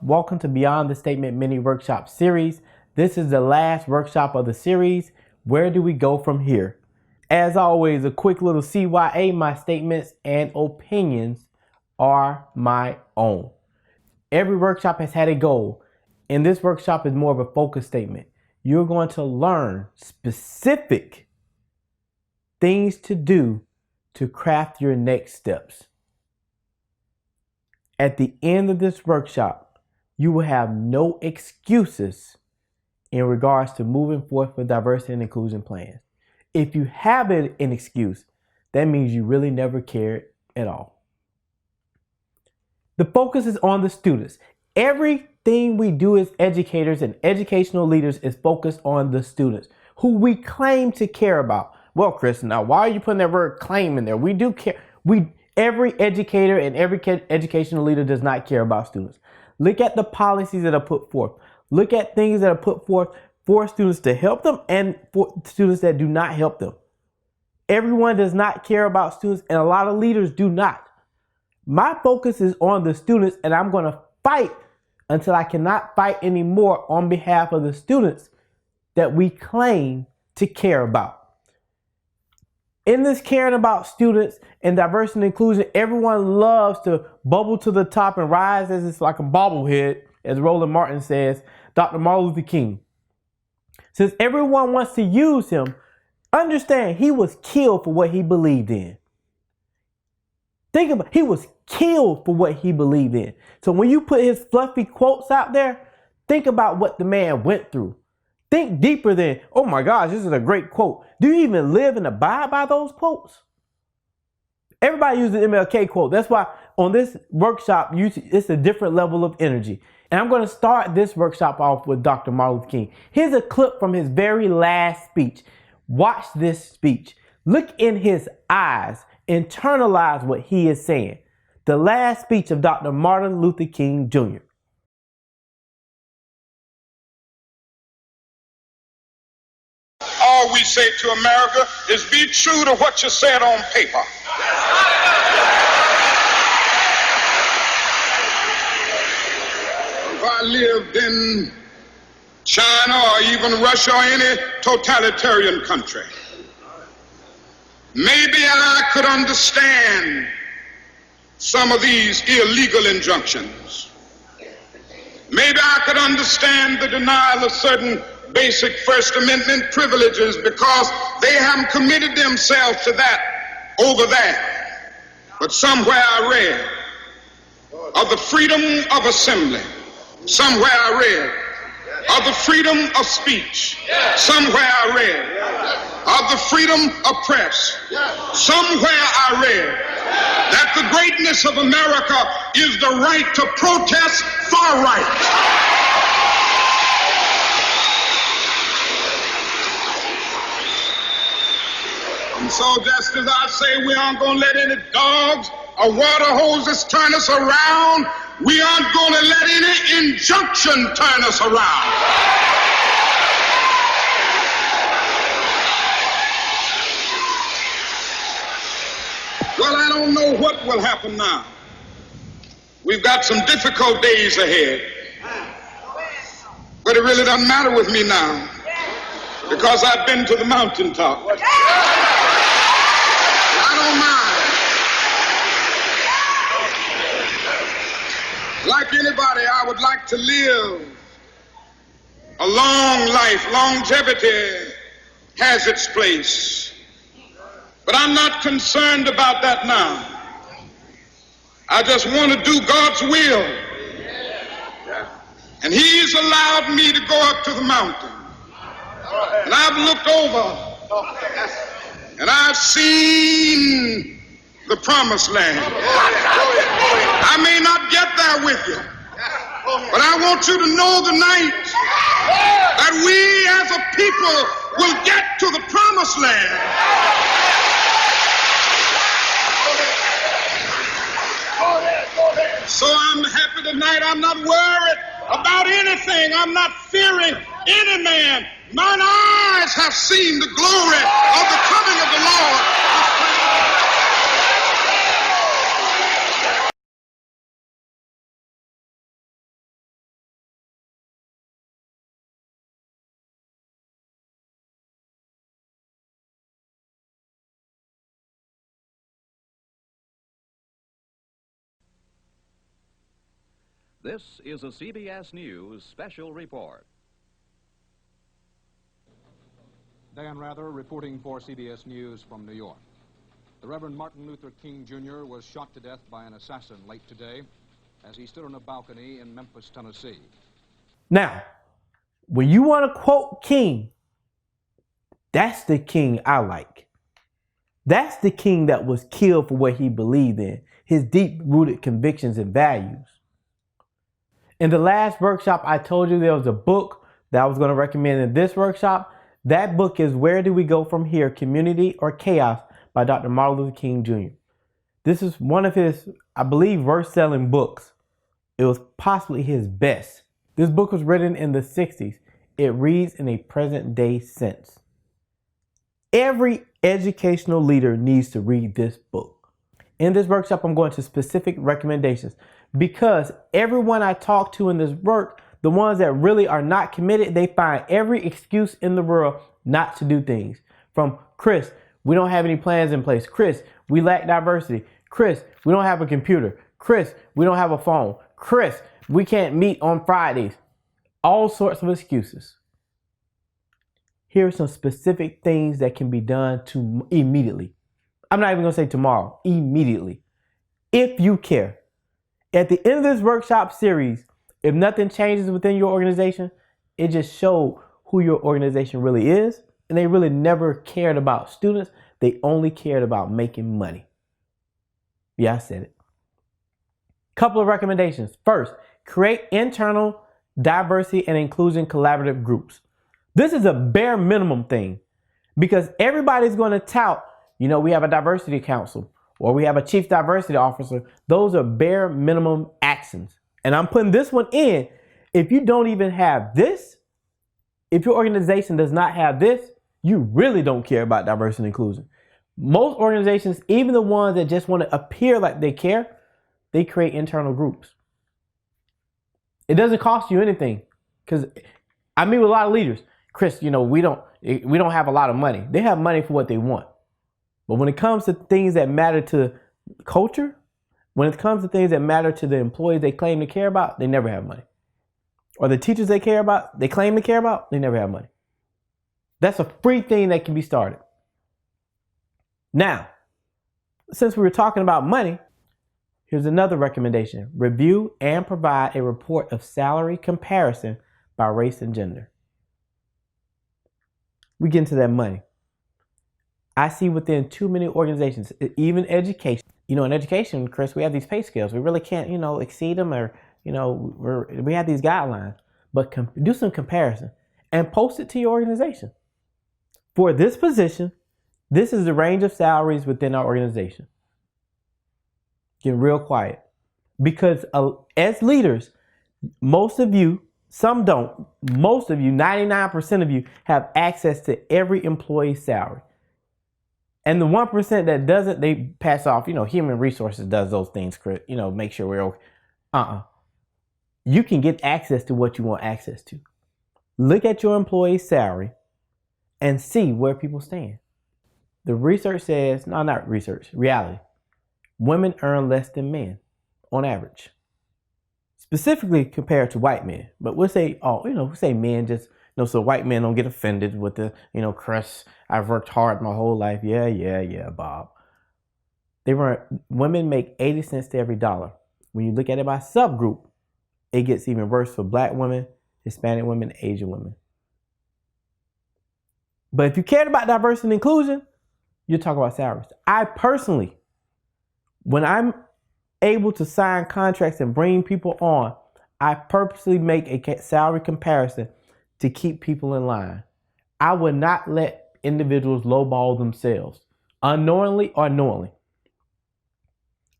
Welcome to Beyond the Statement mini workshop series. This is the last workshop of the series. Where do we go from here? As always, a quick little CYA, my statements and opinions are my own. Every workshop has had a goal, and this workshop is more of a focus statement. You're going to learn specific things to do to craft your next steps. At the end of this workshop, you will have no excuses in regards to moving forward with diversity and inclusion plans. If you have an excuse, that means you really never cared at all. The focus is on the students. Everything we do as educators and educational leaders is focused on the students who we claim to care about. Well, Chris, now why are you putting that word claim in there? We do care. Every educator and every educational leader does not care about students. Look at the policies that are put forth. Look at things that are put forth for students to help them and for students that do not help them. Everyone does not care about students, and a lot of leaders do not. My focus is on the students, and I'm going to fight until I cannot fight anymore on behalf of the students that we claim to care about. In this caring about students and diversity and inclusion, everyone loves to bubble to the top and rise as it's like a bobblehead, as Roland Martin says, Dr. Martin Luther King. Since everyone wants to use him, understand he was killed for what he believed in. Think about it, he was killed for what he believed in. So when you put his fluffy quotes out there, think about what the man went through. Think deeper than, oh my gosh, this is a great quote. Do you even live and abide by those quotes? Everybody uses the MLK quote. That's why on this workshop, it's a different level of energy. And I'm going to start this workshop off with Dr. Martin Luther King. Here's a clip from his very last speech. Watch this speech. Look in his eyes. Internalize what he is saying. The last speech of Dr. Martin Luther King Jr. All we say to America is be true to what you said on paper. If I lived in China or even Russia or any totalitarian country, maybe I could understand some of these illegal injunctions. Maybe I could understand the denial of certain basic First Amendment privileges because they haven't committed themselves to that over there. But somewhere I read of the freedom of assembly. Somewhere I read of the freedom of speech. Somewhere I read of the freedom of press. Somewhere I read that the greatness of America is the right to protest far right. And so just as I say we aren't going to let any dogs or water hoses turn us around, we aren't going to let any injunction turn us around. Well, I don't know what will happen now. We've got some difficult days ahead. But it really doesn't matter with me now because I've been to the mountaintop. Like anybody, I would like to live a long life. Longevity has its place. But I'm not concerned about that now. I just want to do God's will. And He's allowed me to go up to the mountain. And I've looked over and I've seen the promised land. I may not get there with you, but I want you to know tonight that we as a people will get to the promised land. So I'm happy tonight. I'm not worried about anything. I'm not fearing any man. Mine eyes have seen the glory of the coming of the Lord. This is a CBS News special report. Dan Rather reporting for CBS News from New York. The Reverend Martin Luther King Jr. was shot to death by an assassin late today as he stood on a balcony in Memphis, Tennessee. Now, when you want to quote King, that's the King I like. That's the King that was killed for what he believed in, his deep-rooted convictions and values. In the last workshop, I told you there was a book that I was going to recommend in this workshop. That book is Where Do We Go From Here? Community or Chaos by Dr. Martin Luther King Jr. This is one of his, I believe, worst-selling books. It was possibly his best. This book was written in the 60s. It reads in a present-day sense. Every educational leader needs to read this book. In this workshop, I'm going to specific recommendations because everyone I talk to in this work, the ones that really are not committed, they find every excuse in the world not to do things. From Chris, we don't have any plans in place. Chris, we lack diversity. Chris, we don't have a computer. Chris, we don't have a phone. Chris, we can't meet on Fridays. All sorts of excuses. Here are some specific things that can be done immediately. I'm not even going to say tomorrow, immediately. If you care. At the end of this workshop series, if nothing changes within your organization, it just showed who your organization really is. And they really never cared about students. They only cared about making money. Yeah, I said it. Couple of recommendations. First, create internal diversity and inclusion collaborative groups. This is a bare minimum thing because everybody's going to tout, we have a diversity council or we have a chief diversity officer. Those are bare minimum actions. And I'm putting this one in. If you don't even have this, if your organization does not have this, you really don't care about diversity and inclusion. Most organizations, even the ones that just want to appear like they care, they create internal groups. It doesn't cost you anything because I meet with a lot of leaders. Chris, we don't have a lot of money. They have money for what they want. But when it comes to things that matter to culture, when it comes to things that matter to the employees they claim to care about, they never have money. Or the teachers they claim to care about, they never have money. That's a free thing that can be started. Now, since we were talking about money, here's another recommendation. Review and provide a report of salary comparison by race and gender. We get into that money. I see within too many organizations, even education. In education, Chris, we have these pay scales. We really can't, exceed them or, we have these guidelines. But do some comparison and post it to your organization. For this position, this is the range of salaries within our organization. Get real quiet. Because as leaders, most of you, some don't, most of you, 99% of you have access to every employee's salary. And the 1% that doesn't, they pass off, human resources does those things, make sure we're okay. You can get access to what you want access to. Look at your employee's salary and see where people stand. The research says, no, not research, reality. Women earn less than men on average. Specifically compared to white men. But we'll say, we'll say men just, so white men don't get offended with the, Chris, I've worked hard my whole life. Yeah, Bob. Women make 80 cents to every dollar. When you look at it by subgroup, it gets even worse for black women, Hispanic women, Asian women. But if you cared about diversity and inclusion, you talk about salaries. I personally, when I'm able to sign contracts and bring people on, I purposely make a salary comparison to keep people in line. I would not let individuals lowball themselves, unknowingly or knowingly.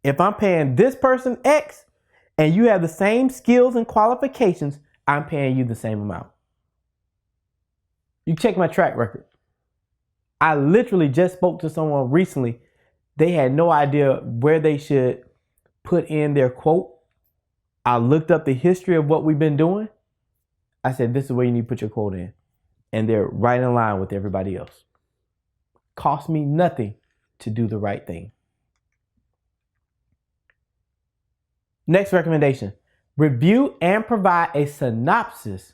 If I'm paying this person X and you have the same skills and qualifications, I'm paying you the same amount. You check my track record. I literally just spoke to someone recently. They had no idea where they should put in their quote. I looked up the history of what we've been doing. I said, this is where you need to put your quote in. And they're right in line with everybody else. Cost me nothing to do the right thing. Next recommendation, Review and provide a synopsis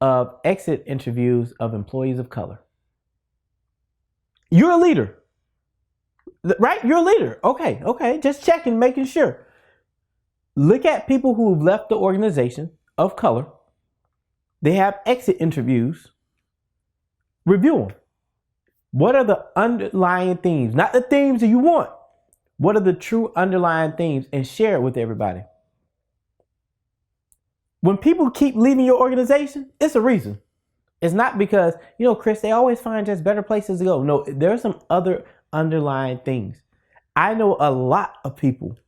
of exit interviews of employees of color. You're a leader, right? You're a leader. Okay. Just checking, making sure. Look at people who've left the organization of color. They have exit interviews. Review them. What are the underlying themes? Not the themes that you want. What are the true underlying themes? And share it with everybody. When people keep leaving your organization, it's a reason. It's not because, Chris, they always find just better places to go. No, there are some other underlying things. I know a lot of people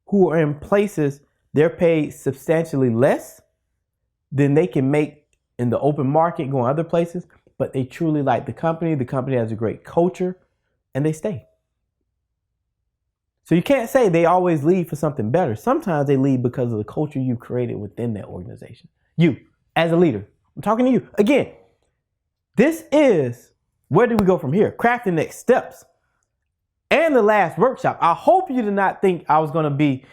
who are in places they're paid substantially less than they can make in the open market, going other places, but they truly like the company. The company has a great culture, and they stay. So you can't say they always leave for something better. Sometimes they leave because of the culture you've created within that organization. You, as a leader, I'm talking to you. Again, this is where do we go from here? Crafting next steps. And the last workshop. I hope you did not think I was going to be,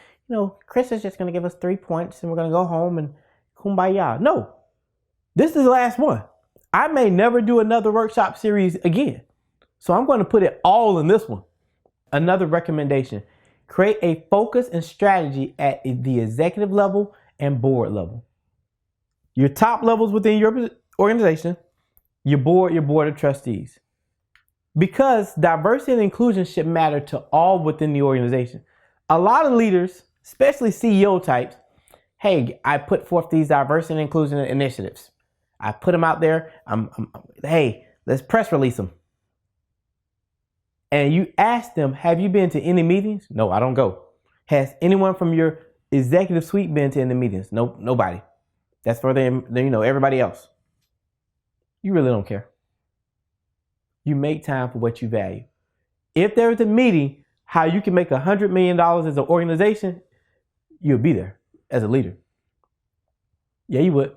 Chris is just going to give us 3 points and we're going to go home and kumbaya. No, this is the last one. I may never do another workshop series again. So I'm going to put it all in this one. Another recommendation, create a focus and strategy at the executive level and board level. Your top levels within your organization, your board of trustees. Because diversity and inclusion should matter to all within the organization. A lot of leaders, especially CEO types, hey, I put forth these diversity and inclusion initiatives. I put them out there. Hey, let's press release them. And you ask them, have you been to any meetings? No, I don't go. Has anyone from your executive suite been to any meetings? No, nobody. That's for them, everybody else. You really don't care. You make time for what you value. If there's a meeting, how you can make $100 million as an organization, you'll be there as a leader. Yeah, you would.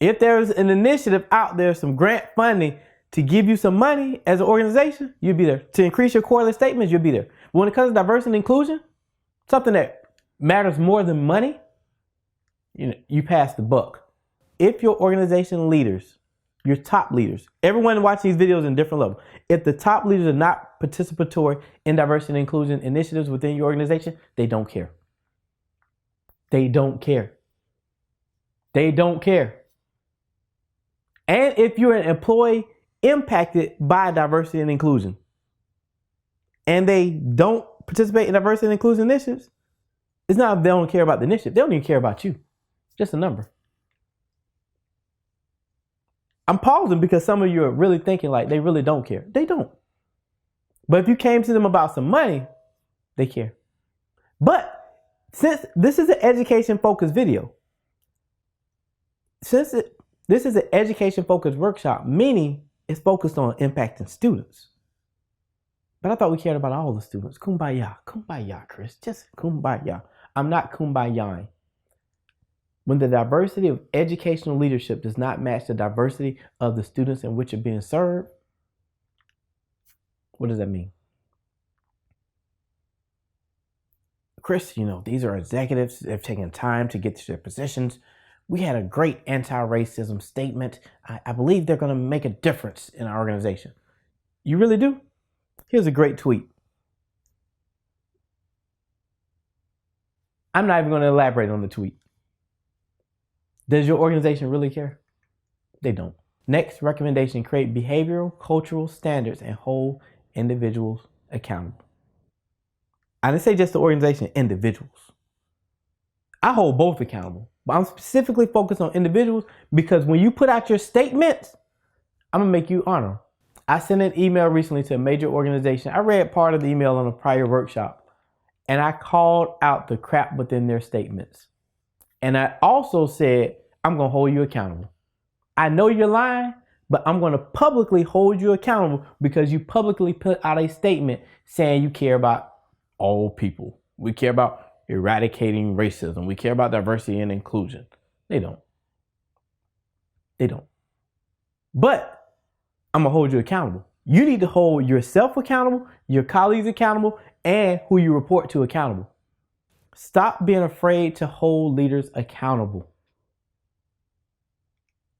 If there's an initiative out there, some grant funding to give you some money as an organization, you'll be there. To increase your quarterly statements, you'll be there. But when it comes to diversity and inclusion, something that matters more than money, you pass the buck. If your organization leaders, your top leaders, everyone watching these videos in different levels, if the top leaders are not participatory in diversity and inclusion initiatives within your organization, they don't care. They don't care. They don't care. And if you're an employee impacted by diversity and inclusion and they don't participate in diversity and inclusion initiatives, it's not they don't care about the initiative. They don't even care about you. Just a number. I'm pausing because some of you are really thinking like they really don't care. They don't. But if you came to them about some money, they care. But since this is an education-focused video, this is an education-focused workshop, meaning it's focused on impacting students. But I thought we cared about all the students. Kumbaya, kumbaya, Chris. Just kumbaya. I'm not kumbayaing. When the diversity of educational leadership does not match the diversity of the students in which are being served, what does that mean? Chris, these are executives. They've taken time to get to their positions. We had a great anti-racism statement. I believe they're going to make a difference in our organization. You really do? Here's a great tweet. I'm not even going to elaborate on the tweet. Does your organization really care? They don't. Next recommendation, create behavioral, cultural standards and hold individuals accountable. I didn't say just the organization, individuals. I hold both accountable, but I'm specifically focused on individuals because when you put out your statements, I'm going to make you honor them. I sent an email recently to a major organization. I read part of the email on a prior workshop and I called out the crap within their statements. And I also said, I'm going to hold you accountable. I know you're lying, but I'm going to publicly hold you accountable because you publicly put out a statement saying you care about all people. We care about eradicating racism. We care about diversity and inclusion. They don't. They don't. But I'm going to hold you accountable. You need to hold yourself accountable, your colleagues accountable, and who you report to accountable. Stop being afraid to hold leaders accountable.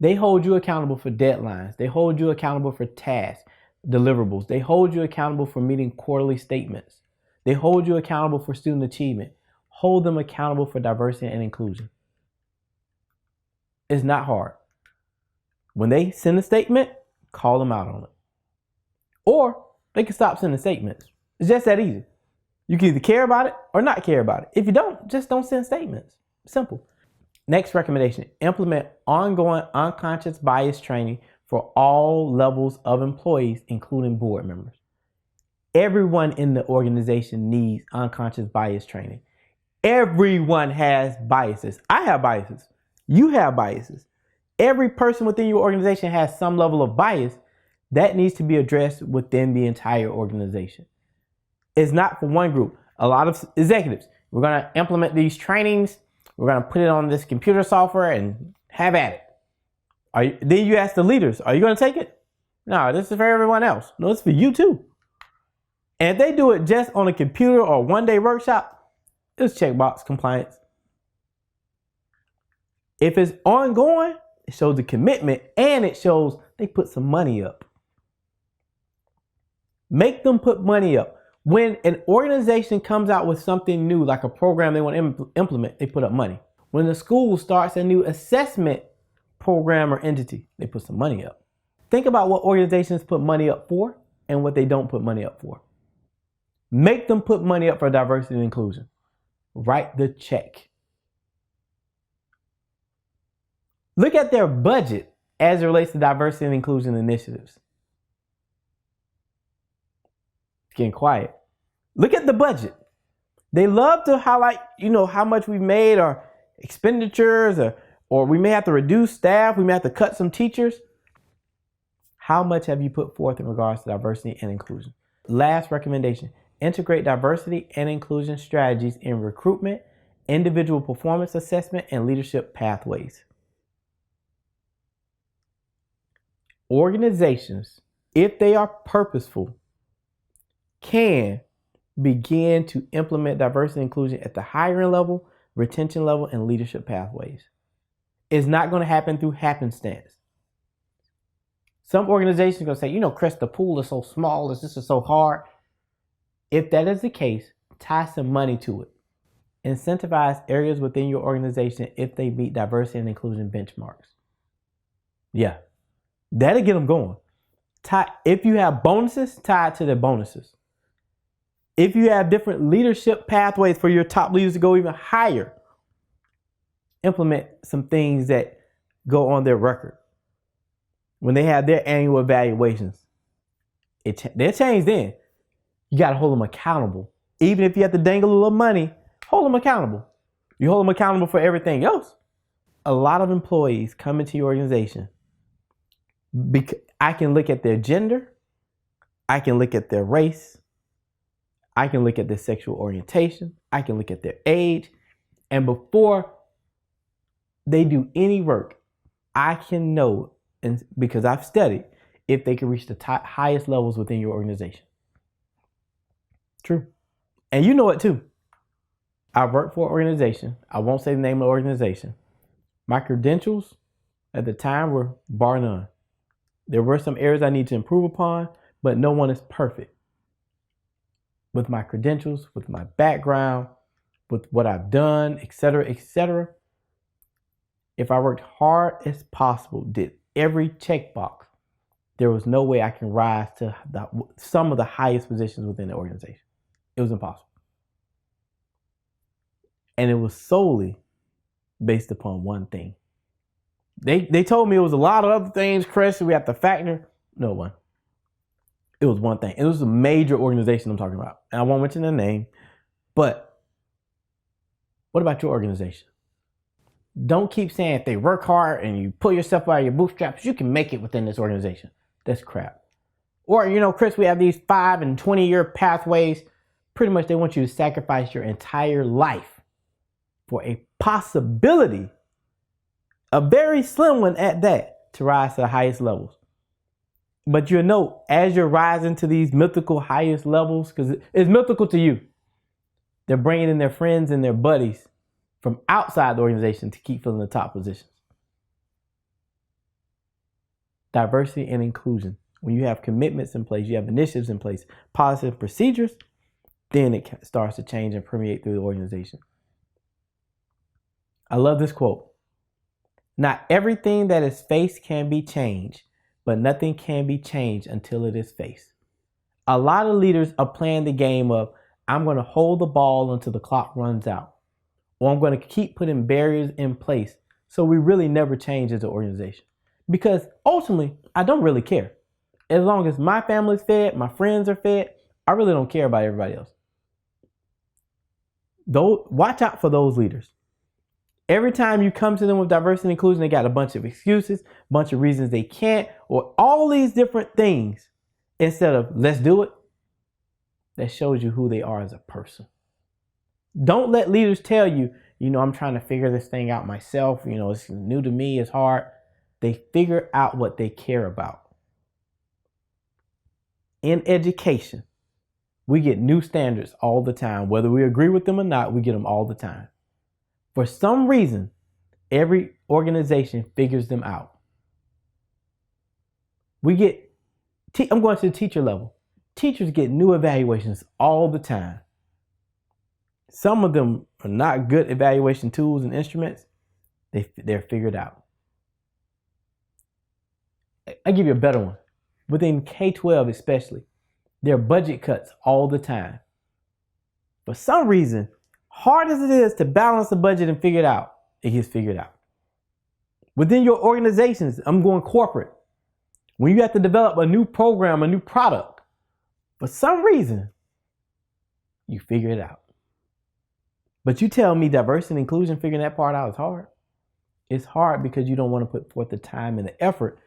They hold you accountable for deadlines. They hold you accountable for tasks, deliverables. They hold you accountable for meeting quarterly statements. They hold you accountable for student achievement. Hold them accountable for diversity and inclusion. It's not hard. When they send a statement, call them out on it. Or they can stop sending statements. It's just that easy. You can either care about it or not care about it. If you don't, just don't send statements. Simple. Next recommendation, implement ongoing unconscious bias training for all levels of employees, including board members. Everyone in the organization needs unconscious bias training. Everyone has biases. I have biases. You have biases. Every person within your organization has some level of bias that needs to be addressed within the entire organization. It's not for one group. A lot of executives, we're going to implement these trainings. We're going to put it on this computer software and have at it. Then you ask the leaders, are you going to take it? No, this is for everyone else. No, it's for you too. And if they do it just on a computer or one-day workshop, it's checkbox compliance. If it's ongoing, it shows the commitment and it shows they put some money up. Make them put money up. When an organization comes out with something new, like a program they want to implement, they put up money. When the school starts a new assessment program or entity, they put some money up. Think about what organizations put money up for and what they don't put money up for. Make them put money up for diversity and inclusion. Write the check. Look at their budget as it relates to diversity and inclusion initiatives. It's getting quiet. Look at the budget. They love to highlight, how much we made or expenditures or we may have to reduce staff. We may have to cut some teachers. How much have you put forth in regards to diversity and inclusion? Last recommendation, integrate diversity and inclusion strategies in recruitment, individual performance assessment, and leadership pathways. Organizations, if they are purposeful, can begin to implement diversity and inclusion at the hiring level, retention level, and leadership pathways. It's not going to happen through happenstance. Some organizations are going to say, Chris, the pool is so small, this is so hard. If that is the case, tie some money to it. Incentivize areas within your organization if they meet diversity and inclusion benchmarks. Yeah, that'll get them going. If you have bonuses, tie it to the bonuses. If you have different leadership pathways for your top leaders to go even higher, implement some things that go on their record. When they have their annual evaluations, they'll change then. You got to hold them accountable. Even if you have to dangle a little money, hold them accountable. You hold them accountable for everything else. A lot of employees come into your organization because I can look at their gender, I can look at their race, I can look at their sexual orientation, I can look at their age, and before they do any work, I can know, and because I've studied, if they can reach the highest levels within your organization. True. And you know it too. I work for an organization. I won't say the name of the organization. My credentials at the time were bar none. There were some areas I need to improve upon, but no one is perfect. With my credentials, with my background, with what I've done, etc., etc. If I worked hard as possible, did every checkbox, there was no way I can rise to some of the highest positions within the organization. It was impossible. And it was solely based upon one thing. They told me it was a lot of other things, Chris, we have to factor. No one. It was one thing. It was a major organization I'm talking about. And I won't mention the name, but what about your organization? Don't keep saying if they work hard and you pull yourself out of your bootstraps, you can make it within this organization. That's crap. Or, Chris, we have these 5 and 20-year pathways. Pretty much they want you to sacrifice your entire life for a possibility, a very slim one at that, to rise to the highest levels. But you'll know as you're rising to these mythical highest levels, because it's mythical to you. They're bringing in their friends and their buddies from outside the organization to keep filling the top positions. Diversity and inclusion. When you have commitments in place, you have initiatives in place, policies and procedures, then it starts to change and permeate through the organization. I love this quote. Not everything that is faced can be changed, but nothing can be changed until it is faced. A lot of leaders are playing the game of, I'm going to hold the ball until the clock runs out, or I'm going to keep putting barriers in place so we really never change as an organization. Because ultimately, I don't really care. As long as my family's fed, my friends are fed, I really don't care about everybody else. Watch out for those leaders. Every time you come to them with diversity and inclusion, they got a bunch of excuses, a bunch of reasons they can't, or all these different things. Instead of let's do it, that shows you who they are as a person. Don't let leaders tell you, I'm trying to figure this thing out myself. It's new to me, it's hard. They figure out what they care about. In education, we get new standards all the time. Whether we agree with them or not, we get them all the time. For some reason, every organization figures them out. I'm going to the teacher level. Teachers get new evaluations all the time. Some of them are not good evaluation tools and instruments. They're figured out. I'll give you a better one. Within K-12 especially, there are budget cuts all the time. For some reason, hard as it is to balance the budget and figure it out, it gets figured out. Within your organizations, I'm going corporate. When you have to develop a new program, a new product, for some reason, you figure it out. But you tell me diversity and inclusion, figuring that part out is hard. It's hard because you don't want to put forth the time and the effort,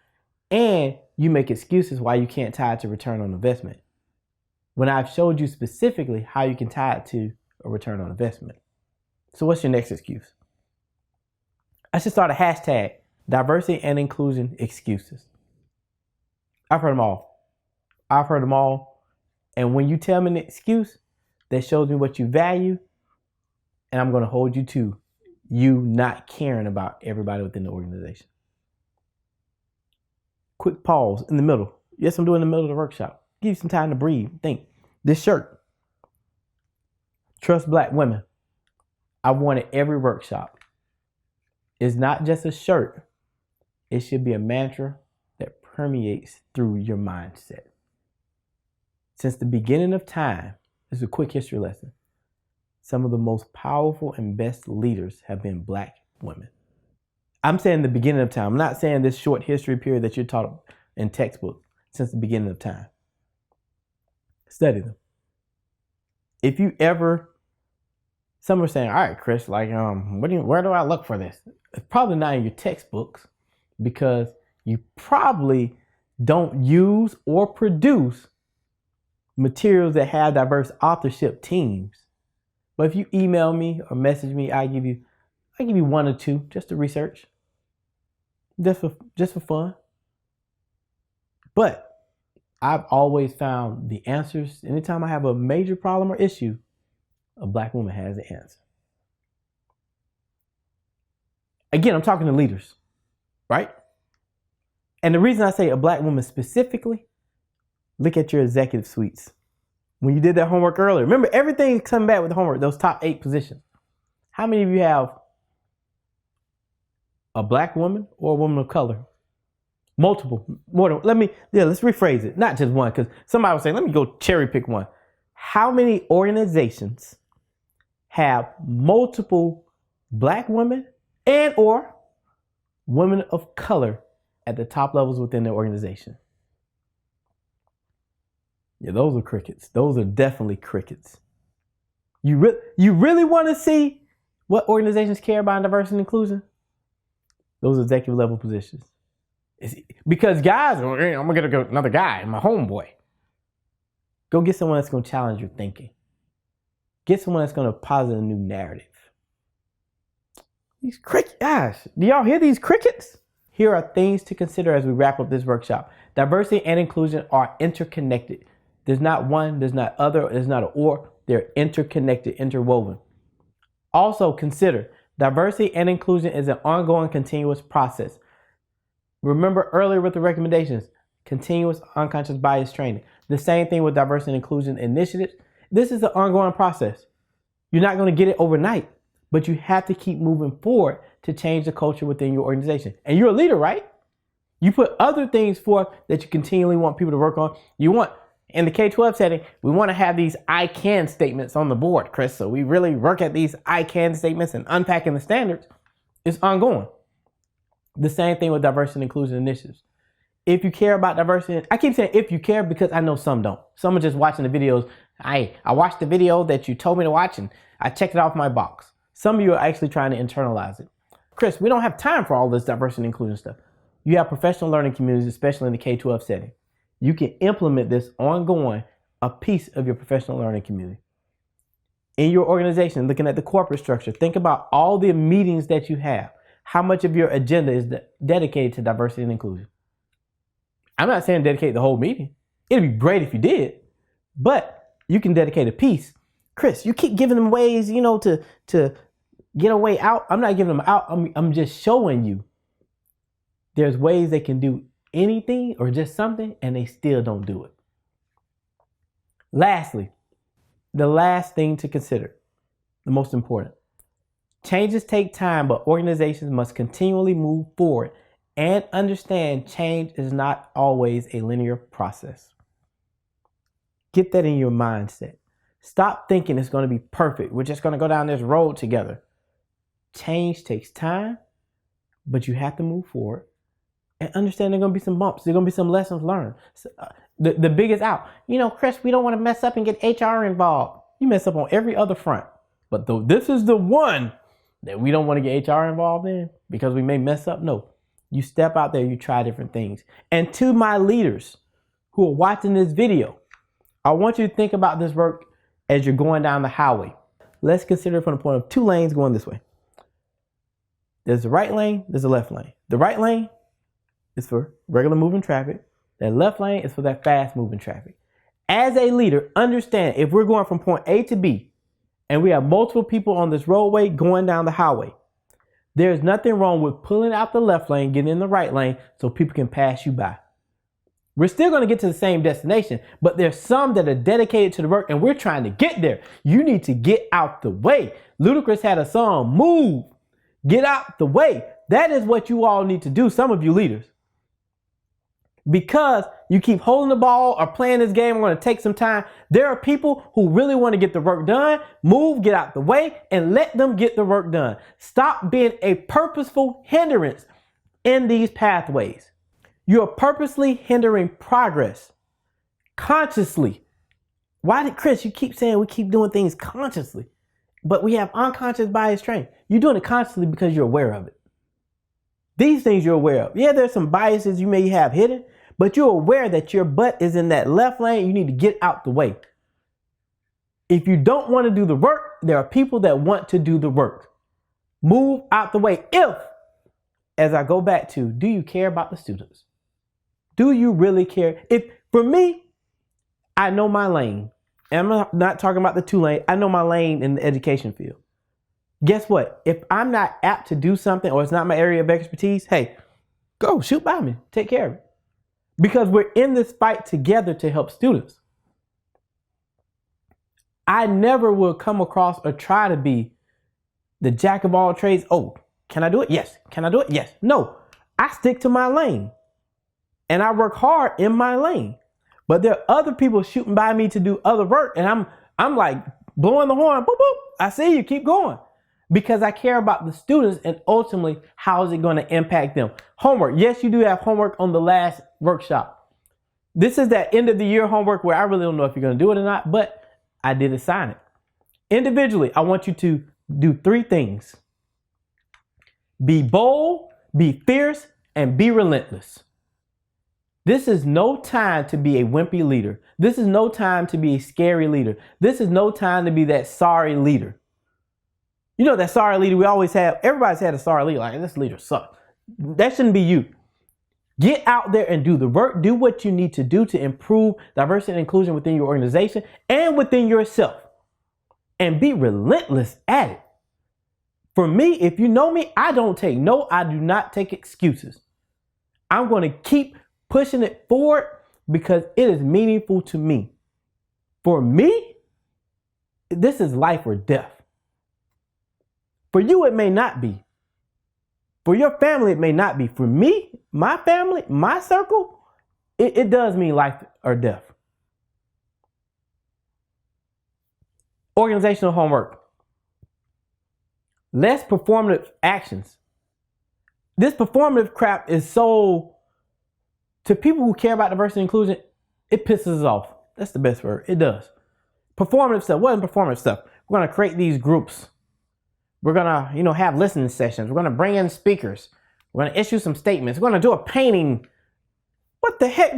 and you make excuses why you can't tie it to return on investment, when I've showed you specifically how you can tie it to a return on investment. So what's your next excuse? I should start a hashtag, diversity and inclusion excuses. I've heard them all. And when you tell me an excuse that shows me what you value, and I'm going to hold you to you not caring about everybody within the organization. Quick pause in the middle. Yes, I'm doing in the middle of the workshop. Give you some time to breathe. Think. This shirt, Trust Black Women. I've worn it every workshop. It's not just a shirt. It should be a mantra that permeates through your mindset. Since the beginning of time, this is a quick history lesson. Some of the most powerful and best leaders have been Black women. I'm saying the beginning of time. I'm not saying this short history period that you're taught in textbooks. Since the beginning of time. Study them. If you ever, some are saying, all right, Chris, where do I look for this? It's probably not in your textbooks because you probably don't use or produce materials that have diverse authorship teams. But if you email me or message me, I give you one or two just to research, just for fun. But I've always found the answers. Anytime I have a major problem or issue, a Black woman has the answer. Again, I'm talking to leaders, right? And the reason I say a Black woman specifically, look at your executive suites. When you did that homework earlier, remember everything coming back with the homework, those top 8 positions. How many of you have a Black woman or a woman of color? Multiple, more than, let's rephrase it. Not just one, because somebody was saying, let me go cherry pick one. How many organizations have multiple Black women and or women of color at the top levels within their organization? Yeah, those are crickets. Those are definitely crickets. You really want to see what organizations care about diversity and inclusion? Those executive level positions. Because guys, I'm going to go another guy, my homeboy. Go get someone that's going to challenge your thinking. Get someone that's going to posit a new narrative. These crickets, gosh, do y'all hear these crickets? Here are things to consider as we wrap up this workshop. Diversity and inclusion are interconnected. There's not one, there's not other, there's not an or. They're interconnected, interwoven. Also consider diversity and inclusion is an ongoing, continuous process. Remember earlier with the recommendations, continuous unconscious bias training. The same thing with diversity and inclusion initiatives. This is an ongoing process. You're not going to get it overnight, but you have to keep moving forward to change the culture within your organization. And you're a leader, right? You put other things forth that you continually want people to work on. You want, in the K-12 setting, we want to have these I can statements on the board, Chris. So we really work at these I can statements and unpacking the standards. It's ongoing. The same thing with diversity and inclusion initiatives. If you care about diversity, I keep saying if you care because I know some don't. Some are just watching the videos. I watched the video that you told me to watch and I checked it off my box. Some of you are actually trying to internalize it. Chris, we don't have time for all this diversity and inclusion stuff. You have professional learning communities, especially in the K-12 setting. You can implement this ongoing, a piece of your professional learning community. In your organization, looking at the corporate structure, think about all the meetings that you have. How much of your agenda is dedicated to diversity and inclusion? I'm not saying dedicate the whole meeting. It'd be great if you did, but you can dedicate a piece. Chris, you keep giving them ways, to get a way out. I'm not giving them out. I'm just showing you there's ways they can do anything or just something and they still don't do it. Lastly, the last thing to consider, the most important. Changes take time, but organizations must continually move forward and understand change is not always a linear process. Get that in your mindset. Stop thinking it's going to be perfect. We're just going to go down this road together. Change takes time, but you have to move forward and understand there are going to be some bumps. There are going to be some lessons learned. The biggest out. Chris, we don't want to mess up and get HR involved. You mess up on every other front. But this is the one that we don't want to get HR involved in because we may mess up. No. You step out there, you try different things. And to my leaders who are watching this video, I want you to think about this work as you're going down the highway. Let's consider it from the point of two lanes going this way. There's the right lane, there's the left lane. The right lane is for regular moving traffic. That left lane is for that fast moving traffic. As a leader, understand if we're going from point A to B and we have multiple people on this roadway going down the highway, there's nothing wrong with pulling out the left lane, getting in the right lane so people can pass you by. We're still going to get to the same destination, but there's some that are dedicated to the work and we're trying to get there. You need to get out the way. Ludacris had a song, Move, Get Out the Way. That is what you all need to do, some of you leaders. Because you keep holding the ball or playing this game, we're going to take some time. There are people who really want to get the work done. Move, get out the way, and let them get the work done. Stop being a purposeful hindrance in these pathways. You are purposely hindering progress consciously. Why did Chris, you keep saying we keep doing things consciously, but we have unconscious bias training. You're doing it consciously because you're aware of it. These things you're aware of. Yeah, there's some biases you may have hidden, but you're aware that your butt is in that left lane. You need to get out the way. If you don't want to do the work, there are people that want to do the work. Move out the way. As I go back to, do you care about the students? Do you really care? For me, I know my lane. And I'm not talking about the two lane. I know my lane in the education field. Guess what? If I'm not apt to do something or it's not my area of expertise, hey, go shoot by me. Take care of it. Because we're in this fight together to help students. I never will come across or try to be the jack of all trades. Oh, can I do it? Yes. Can I do it? Yes. No, I stick to my lane and I work hard in my lane. But there are other people shooting by me to do other work. And I'm like blowing the horn. Boop, boop. I see you. Keep going. Because I care about the students and ultimately how is it going to impact them. Homework. Yes, you do have homework on the last workshop. This is that end of the year homework where I really don't know if you're going to do it or not, but I did assign it. Individually, I want you to do three things. Be bold, be fierce, and be relentless. This is no time to be a wimpy leader. This is no time to be a scary leader. This is no time to be that sorry leader. You know that sorry leader we always have. Everybody's had a sorry leader. Like, this leader sucks. That shouldn't be you. Get out there and do the work. Do what you need to do to improve diversity and inclusion within your organization and within yourself. and be relentless at it. For me, if you know me, I do not take excuses. I'm going to keep pushing it forward because it is meaningful to me. For me, this is life or death. For you, it may not be. For your family, it may not be. For me, my family, my circle, it does mean life or death. Organizational homework. Less performative actions. This performative crap is so, to people who care about diversity and inclusion, it pisses us off. That's the best word. It does. Performative stuff. What is performative stuff? We're going to create these groups. We're going to, have listening sessions. We're going to bring in speakers. We're going to issue some statements. We're going to do a painting. What the heck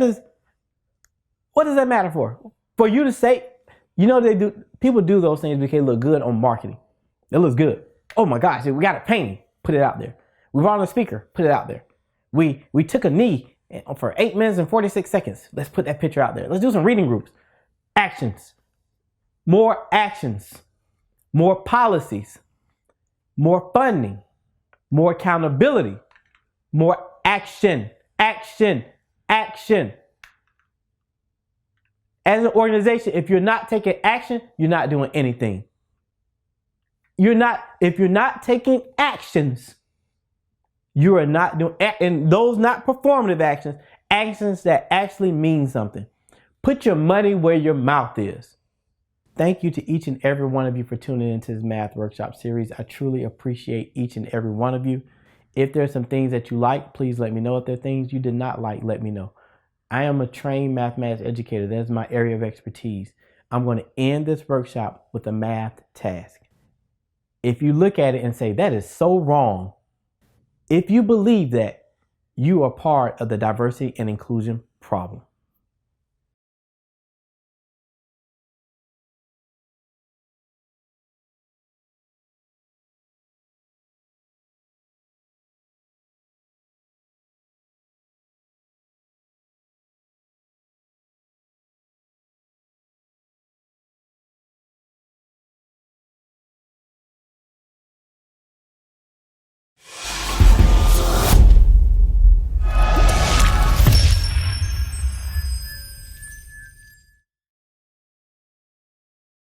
what does that matter for? For you to say, people do those things because they look good on marketing. It looks good. Oh my gosh, we got a painting. Put it out there. We brought on a speaker. Put it out there. We took a knee for 8 minutes and 46 seconds. Let's put that picture out there. Let's do some reading groups. Actions. More actions. More policies. More funding. More accountability. More action. Action. Action. As an organization, if you're not taking action, you're not doing anything. If you're not taking actions, you are not doing, and those not performative actions, actions that actually mean something. Put your money where your mouth is. Thank you to each and every one of you for tuning into this math workshop series. I truly appreciate each and every one of you. If there's some things that you like, please let me know. If there are things you did not like, let me know. I am a trained mathematics educator. That's my area of expertise. I'm going to end this workshop with a math task. If you look at it and say, that is so wrong, if you believe that, you are part of the diversity and inclusion problem.